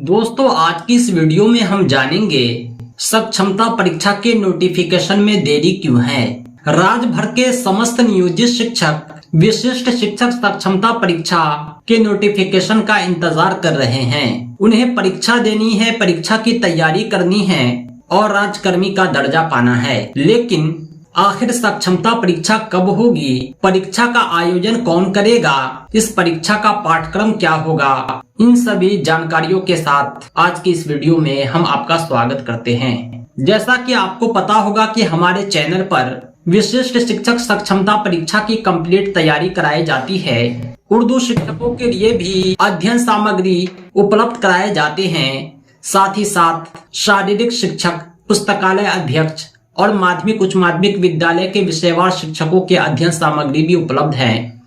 दोस्तों, आज की इस वीडियो में हम जानेंगे सक्षमता परीक्षा के नोटिफिकेशन में देरी क्यों है। राज्य भर के समस्त नियोजित शिक्षक विशिष्ट शिक्षक सक्षमता परीक्षा के नोटिफिकेशन का इंतजार कर रहे हैं। उन्हें परीक्षा देनी है, परीक्षा की तैयारी करनी है और राजकर्मी का दर्जा पाना है। लेकिन आखिर सक्षमता परीक्षा कब होगी, परीक्षा का आयोजन कौन करेगा, इस परीक्षा का पाठ्यक्रम क्या होगा, इन सभी जानकारियों के साथ आज की इस वीडियो में हम आपका स्वागत करते हैं। जैसा कि आपको पता होगा कि हमारे चैनल पर विशिष्ट शिक्षक सक्षमता परीक्षा की कंप्लीट तैयारी कराई जाती है। उर्दू शिक्षकों के लिए भी अध्ययन सामग्री उपलब्ध कराए जाते हैं। साथ ही साथ शारीरिक शिक्षक, पुस्तकालय अध्यक्ष और माध्यमिक उच्च माध्यमिक विद्यालय के विषयवार शिक्षकों के अध्ययन सामग्री भी उपलब्ध है।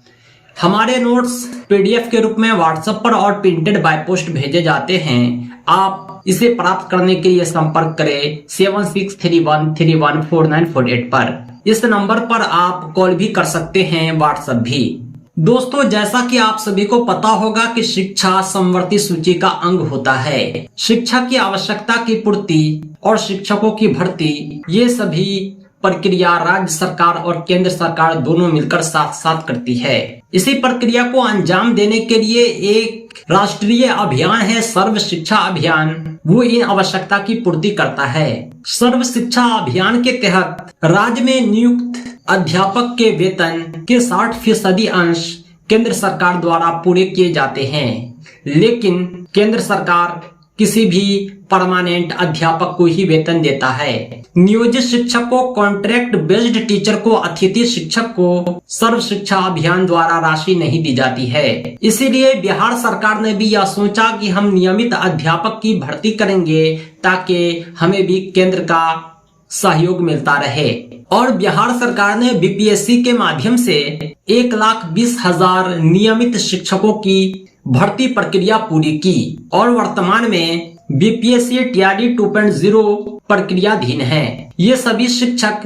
हमारे नोट्स पीडीएफ के रूप में व्हाट्सएप पर और प्रिंटेड बाय पोस्ट भेजे जाते हैं। आप इसे प्राप्त करने के लिए संपर्क करें 7631314948 पर। इस नंबर पर आप कॉल भी कर सकते हैं, व्हाट्सएप भी। दोस्तों, जैसा कि आप सभी को पता होगा कि शिक्षा समवर्ती सूची का अंग होता है। शिक्षा की आवश्यकता की पूर्ति और शिक्षकों की भर्ती, ये सभी प्रक्रिया राज्य सरकार और केंद्र सरकार दोनों मिलकर साथ साथ करती है। इसी प्रक्रिया को अंजाम देने के लिए एक राष्ट्रीय अभियान है, सर्व शिक्षा अभियान। वो इन आवश्यकता की पूर्ति करता है। सर्व शिक्षा अभियान के तहत राज्य में नियुक्त अध्यापक के वेतन के 60% अंश केंद्र सरकार द्वारा पूरे किए जाते हैं। लेकिन केंद्र सरकार किसी भी परमानेंट अध्यापक को ही वेतन देता है। नियोजित शिक्षक को, कॉन्ट्रैक्ट बेस्ड टीचर को, अतिथि शिक्षक को सर्व शिक्षा अभियान द्वारा राशि नहीं दी जाती है। इसीलिए बिहार सरकार ने भी यह सोचा कि हम नियमित अध्यापक की भर्ती करेंगे ताकि हमें भी केंद्र का सहयोग मिलता रहे। और बिहार सरकार ने बीपीएससी के माध्यम से 1,20,000 नियमित शिक्षकों की भर्ती प्रक्रिया पूरी की और वर्तमान में बीपीएससी टीआरडी 2.0 प्रक्रियाधीन है। ये सभी शिक्षक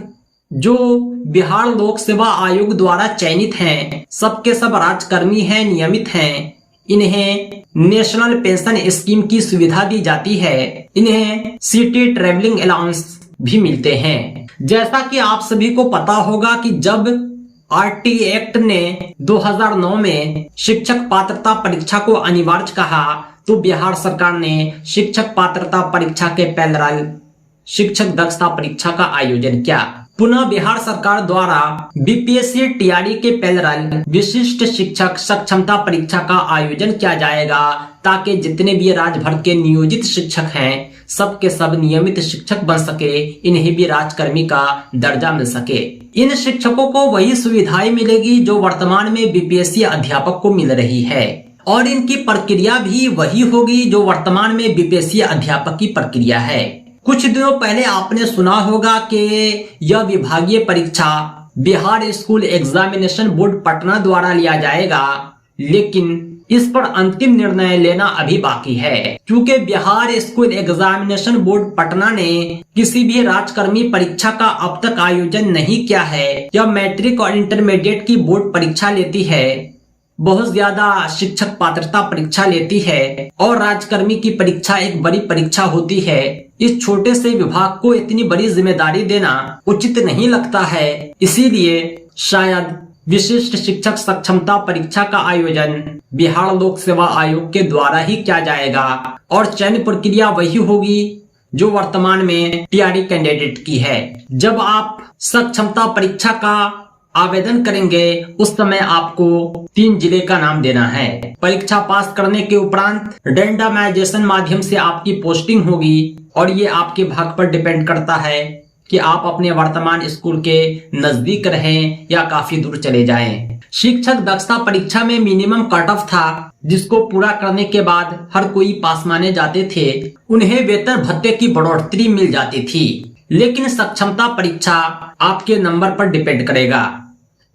जो बिहार लोक सेवा आयोग द्वारा चयनित हैं, सबके सब राजकर्मी हैं, नियमित हैं। इन्हें नेशनल पेंशन स्कीम की सुविधा दी जाती है। इन्हें सिटी ट्रेवलिंग अलाउंस भी मिलते हैं। जैसा कि आप सभी को पता होगा कि जब आरटी एक्ट ने 2009 में शिक्षक पात्रता परीक्षा को अनिवार्य कहा, तो बिहार सरकार ने शिक्षक पात्रता परीक्षा के पैरेलल शिक्षक दक्षता परीक्षा का आयोजन किया। पुनः बिहार सरकार द्वारा बीपीएससी टीआरडी के पैरेलल विशिष्ट शिक्षक सक्षमता परीक्षा का आयोजन किया जाएगा ताकि जितने भी राज्य भर के नियोजित शिक्षक हैं, सबके सब नियमित शिक्षक बन सके, इन्हें भी राजकर्मी का दर्जा मिल सके। इन शिक्षकों को वही सुविधाएं मिलेगी जो वर्तमान में बीपीएससी अध्यापक को मिल रही है और इनकी प्रक्रिया भी वही होगी जो वर्तमान में बीपीएससी अध्यापक की प्रक्रिया है। कुछ दिनों पहले आपने सुना होगा कि यह विभागीय परीक्षा Bihar school examination board Patna द्वारा लिया जाएगा, लेकिन इस पर अंतिम निर्णय लेना अभी बाकी है, क्योंकि Bihar school examination board Patna ने किसी भी राजकर्मी परीक्षा का अब तक आयोजन नहीं किया है। यह मैट्रिक और इंटरमीडिएट की बोर्ड परीक्षा लेती है, बहुत ज्यादा शिक्षक पात्रता परीक्षा लेती है और राजकर्मी की परीक्षा एक बड़ी परीक्षा होती है। इस छोटे से विभाग को इतनी बड़ी जिम्मेदारी देना उचित नहीं लगता है। इसीलिए शायद विशिष्ट शिक्षक सक्षमता परीक्षा का आयोजन बिहार लोक सेवा आयोग के द्वारा ही किया जाएगा और चयन प्रक्रिया वही होगी जो वर्तमान में टीआरडी कैंडिडेट की है। जब आप सक्षमता परीक्षा का आवेदन करेंगे, उस समय आपको 3 जिले का नाम देना है। परीक्षा पास करने के उपरांत रैंडमाइजेशन माध्यम से आपकी पोस्टिंग होगी और ये आपके भाग पर डिपेंड करता है कि आप अपने वर्तमान स्कूल के नजदीक रहें या काफी दूर चले जाएं। शिक्षक दक्षता परीक्षा में मिनिमम कट ऑफ था, जिसको पूरा करने के बाद हर कोई पास माने जाते थे। उन्हें वेतन भत्ते की बढ़ोतरी मिल जाती थी। लेकिन सक्षमता परीक्षा आपके नंबर पर डिपेंड करेगा।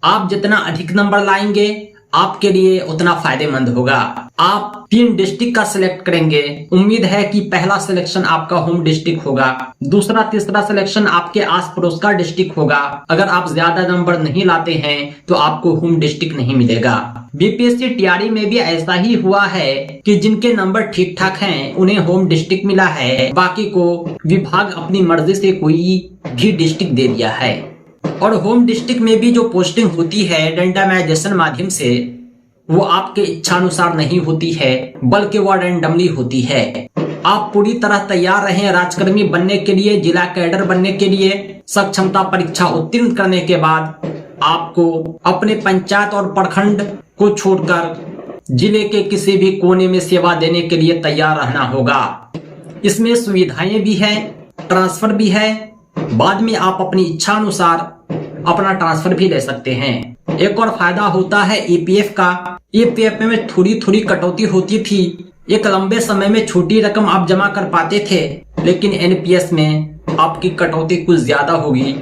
आप जितना अधिक नंबर लाएंगे, आपके लिए उतना फायदेमंद होगा। आप 3 डिस्ट्रिक्ट का सिलेक्ट करेंगे। उम्मीद है कि पहला सिलेक्शन आपका होम डिस्ट्रिक्ट होगा, दूसरा तीसरा सिलेक्शन आपके आस पड़ोस का डिस्ट्रिक्ट होगा। अगर आप ज्यादा नंबर नहीं लाते हैं तो आपको होम डिस्ट्रिक्ट नहीं मिलेगा। बीपीएससी टीआरई में भी ऐसा ही हुआ है कि जिनके नंबर ठीक ठाक हैं उन्हें होम डिस्ट्रिक्ट मिला है, बाकी को विभाग अपनी मर्जी से कोई भी डिस्ट्रिक्ट दे दिया है। और होम डिस्ट्रिक्ट में भी जो पोस्टिंग होती है रैंडमाइजेशन माध्यम से, वो आपके इच्छानुसार नहीं होती है, बल्कि वो रैंडमली होती है। आप पूरी तरह तैयार रहें राजकर्मी बनने के लिए, जिला कैडर बनने के लिए। सक्षमता परीक्षा उत्तीर्ण करने के बाद आपको अपने पंचायत और प्रखंड को छोड़कर जिले के किसी भी कोने में सेवा देने के लिए तैयार रहना होगा। इसमें सुविधाएं भी है, ट्रांसफर भी है। बाद में आप अपनी इच्छा अनुसार अपना ट्रांसफर भी ले सकते हैं। एक और फायदा होता है ईपीएफ का। ईपीएफ में थोड़ी थोड़ी कटौती होती थी, एक लंबे समय में छोटी रकम आप जमा कर पाते थे, लेकिन एनपीएस में आपकी कटौती कुछ ज्यादा होगी,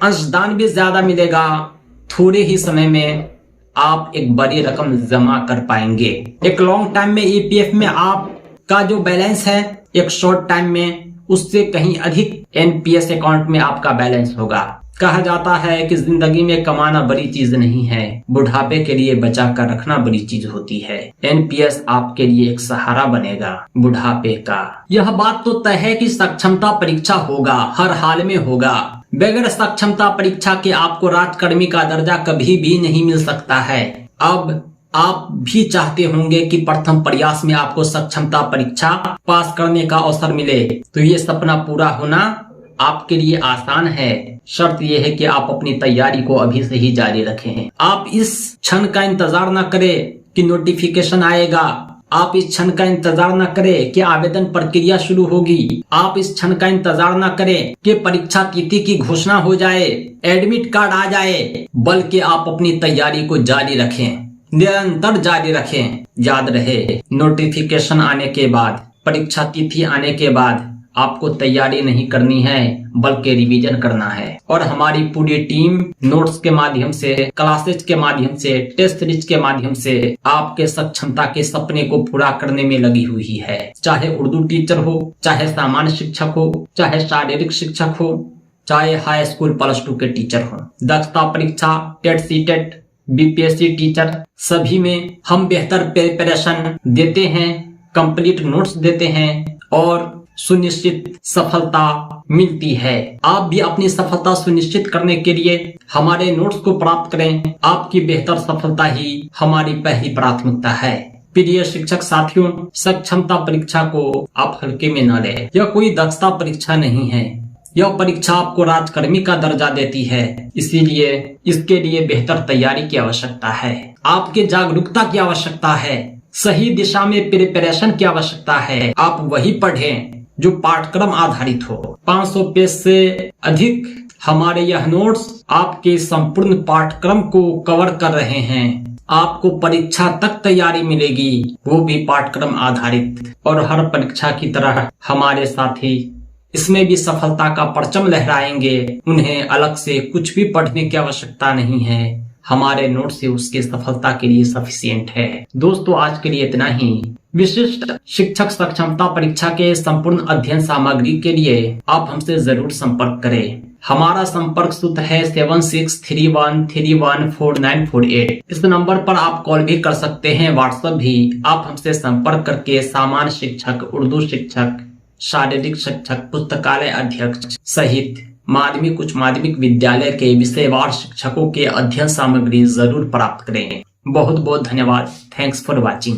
अंशदान भी ज्यादा मिलेगा। थोड़े ही समय में आप एक बड़ी रकम जमा कर पाएंगे। एक लॉन्ग टाइम में ईपीएफ में आपका जो बैलेंस है, एक शॉर्ट टाइम में उससे कहीं अधिक एनपीएस अकाउंट में आपका बैलेंस होगा। कहा जाता है कि जिंदगी में कमाना बड़ी चीज नहीं है, बुढ़ापे के लिए बचा कर रखना बड़ी चीज होती है। एनपीएस आपके लिए एक सहारा बनेगा बुढ़ापे का। यह बात तो तय है कि सक्षमता परीक्षा होगा, हर हाल में होगा। बगैर सक्षमता परीक्षा के आपको राजकर्मी का दर्जा कभी भी नहीं मिल सकता है। अब आप भी चाहते होंगे कि प्रथम प्रयास में आपको सक्षमता परीक्षा पास करने का अवसर मिले, तो ये सपना पूरा होना आपके लिए आसान है। शर्त यह है कि आप अपनी तैयारी को अभी से ही जारी रखें। आप इस क्षण का इंतजार न करें कि नोटिफिकेशन आएगा, आप इस क्षण का इंतजार न करें कि आवेदन प्रक्रिया शुरू होगी, आप इस क्षण का इंतजार न करें कि परीक्षा तिथि की घोषणा हो जाए, एडमिट कार्ड आ जाए, बल्कि आप अपनी तैयारी को जारी रखें, निरंतर जारी रखें। याद रहे, नोटिफिकेशन आने के बाद, परीक्षा तिथि आने के बाद आपको तैयारी नहीं करनी है, बल्कि रिवीजन करना है। और हमारी पूरी टीम नोट्स के माध्यम से, क्लासेज के माध्यम से, टेस्ट सीरीज के माध्यम से आपके सक्षमता के सपने को पूरा करने में लगी हुई है। चाहे उर्दू टीचर हो, चाहे सामान्य शिक्षक हो, चाहे शारीरिक शिक्षक हो, चाहे हाई स्कूल +2 के टीचर हो, दक्षता परीक्षा, टेट सीटेट, बीपीएससी टीचर, सभी में हम बेहतर प्रिपरेशन देते हैं, कंप्लीट नोट्स देते हैं और सुनिश्चित सफलता मिलती है। आप भी अपनी सफलता सुनिश्चित करने के लिए हमारे नोट्स को प्राप्त करें। आपकी बेहतर सफलता ही हमारी पहली प्राथमिकता है। प्रिय शिक्षक साथियों, सक्षमता परीक्षा को आप हल्के में न लें। यह कोई दक्षता परीक्षा नहीं है, यह परीक्षा आपको राजकर्मी का दर्जा देती है। इसीलिए इसके लिए बेहतर तैयारी की आवश्यकता है, आपके जागरूकता की आवश्यकता है, सही दिशा में प्रिपरेशन की आवश्यकता है। आप वही पढ़ें जो पाठ्यक्रम आधारित हो। 500 पेज से अधिक हमारे यह नोट्स आपके संपूर्ण पाठ्यक्रम को कवर कर रहे हैं। आपको परीक्षा तक तैयारी मिलेगी, वो भी पाठ्यक्रम आधारित। और हर परीक्षा की तरह हमारे साथी इसमें भी सफलता का परचम लहराएंगे। उन्हें अलग से कुछ भी पढ़ने की आवश्यकता नहीं है, हमारे नोट से उसके सफलता के लिए सफिशिएंट है। दोस्तों, आज के लिए इतना ही। विशिष्ट शिक्षक सक्षमता परीक्षा के संपूर्ण अध्ययन सामग्री के लिए आप हमसे जरूर संपर्क करें। हमारा संपर्क सूत्र है 7631314948। इस नंबर पर आप कॉल भी कर सकते हैं, व्हाट्सएप भी। आप हमसे संपर्क करके सामान्य शिक्षक, उर्दू शिक्षक, शारीरिक शिक्षक, पुस्तकालय अध्यक्ष सहित माध्यमिक उच्च माध्यमिक विद्यालय के विषयवार शिक्षकों के अध्ययन सामग्री जरूर प्राप्त करें। बहुत बहुत धन्यवाद। Thanks for watching.